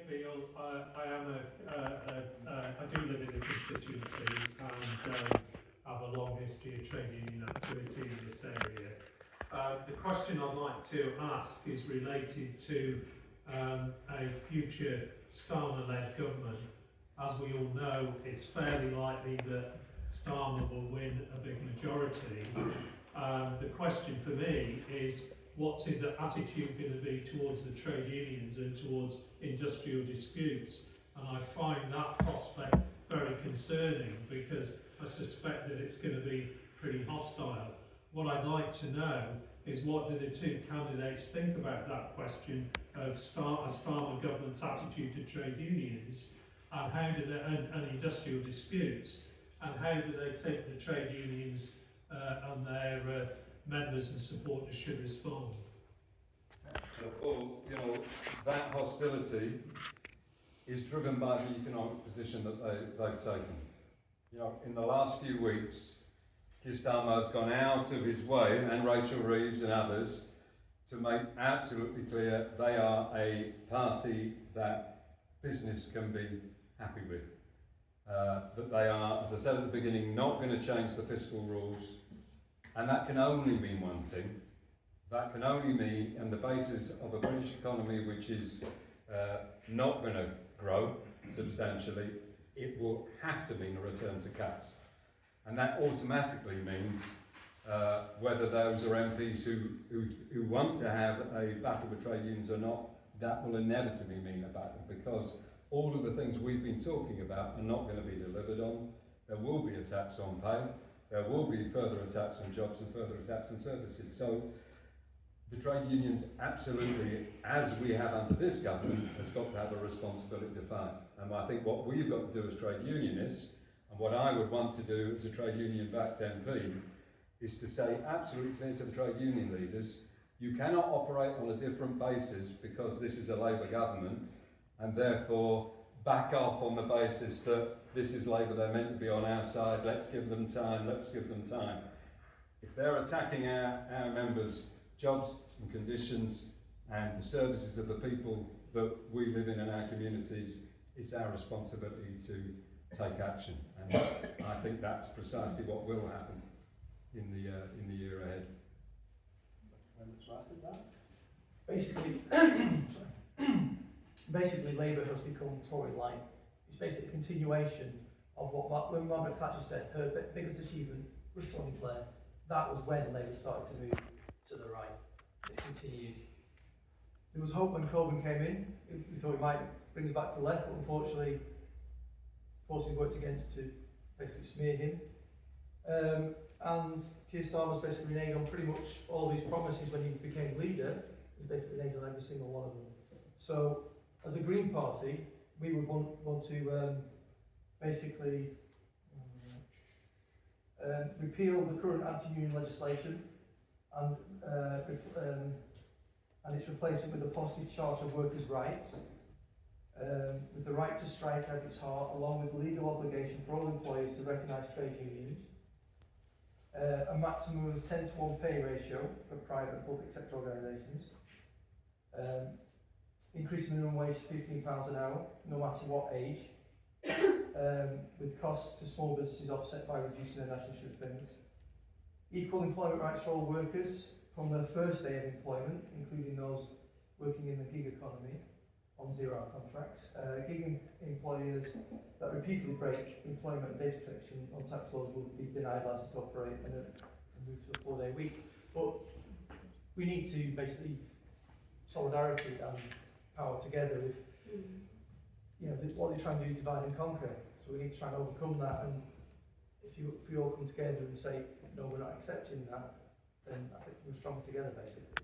Bill, I do live in the constituency and have a long history of trade union activity in this area. The question I'd like to ask is related to a future Starmer-led government. As we all know, it's fairly likely that Starmer will win a big majority. The question for me is, what's his attitude going to be towards the trade unions and towards industrial disputes? And I find that prospect very concerning because I suspect that it's going to be pretty hostile. What I'd like to know is, what do the two candidates think about that question of a Starmer government's attitude to trade unions and how do they, and industrial disputes, and how do they think the trade unions and their members and supporters should respond? Well, that hostility is driven by the economic position that they've taken. In the last few weeks, Keir Starmer has gone out of his way, and Rachel Reeves and others, to make absolutely clear they are a party that business can be happy with. That they are, as I said at the beginning, not going to change the fiscal rules. And that can only mean one thing. That can only mean, on the basis of a British economy which is not going to grow substantially, it will have to mean a return to cuts. And that automatically means whether those are MPs who want to have a battle with trade unions or not, that will inevitably mean a battle, because all of the things we've been talking about are not going to be delivered on. There will be attacks on pay. There will be further attacks on jobs and further attacks on services. So the trade unions absolutely, as we have under this government, has got to have a responsibility to fight. And I think what we've got to do as trade unionists, and what I would want to do as a trade union-backed MP, is to say absolutely clear to the trade union leaders, you cannot operate on a different basis because this is a Labour government, and therefore back off on the basis that this is Labour, they're meant to be on our side, let's give them time, let's give them time. If they're attacking our members' jobs and conditions and the services of the people that we live in our communities, it's our responsibility to take action. And I think that's precisely what will happen in the year ahead. Basically, Labour has become Tory-like. It's basically a continuation of what when Margaret Thatcher said her biggest achievement was Tony Blair. That was when Labour started to move to the right. It's continued. There was hope when Corbyn came in. We thought he might bring us back to the left, but unfortunately, forcing worked against to basically smear him. And Keir Starmer's basically reneged on pretty much all these promises when he became leader. He's basically reneged on every single one of them. So, as a Green Party, we would want to basically repeal the current anti-union legislation and its replacement with a positive Charter of Workers' Rights, with the right to strike at its heart, along with the legal obligation for all employers to recognise trade unions, a maximum of 10-to-1 pay ratio for private and public sector organisations, increase the minimum wage to £15 an hour, no matter what age, with costs to small businesses offset by reducing their national insurance payments. Equal employment rights for all workers from their first day of employment, including those working in the gig economy on zero-hour contracts. Gig employers that repeatedly break employment and data protection on tax laws will be denied license to operate and move to a 4-day week. But we need to basically solidarity and power together with, what they're trying to do is divide and conquer. So we need to try and overcome that, and if we all come together and say, no, we're not accepting that, then I think we're strong together, basically.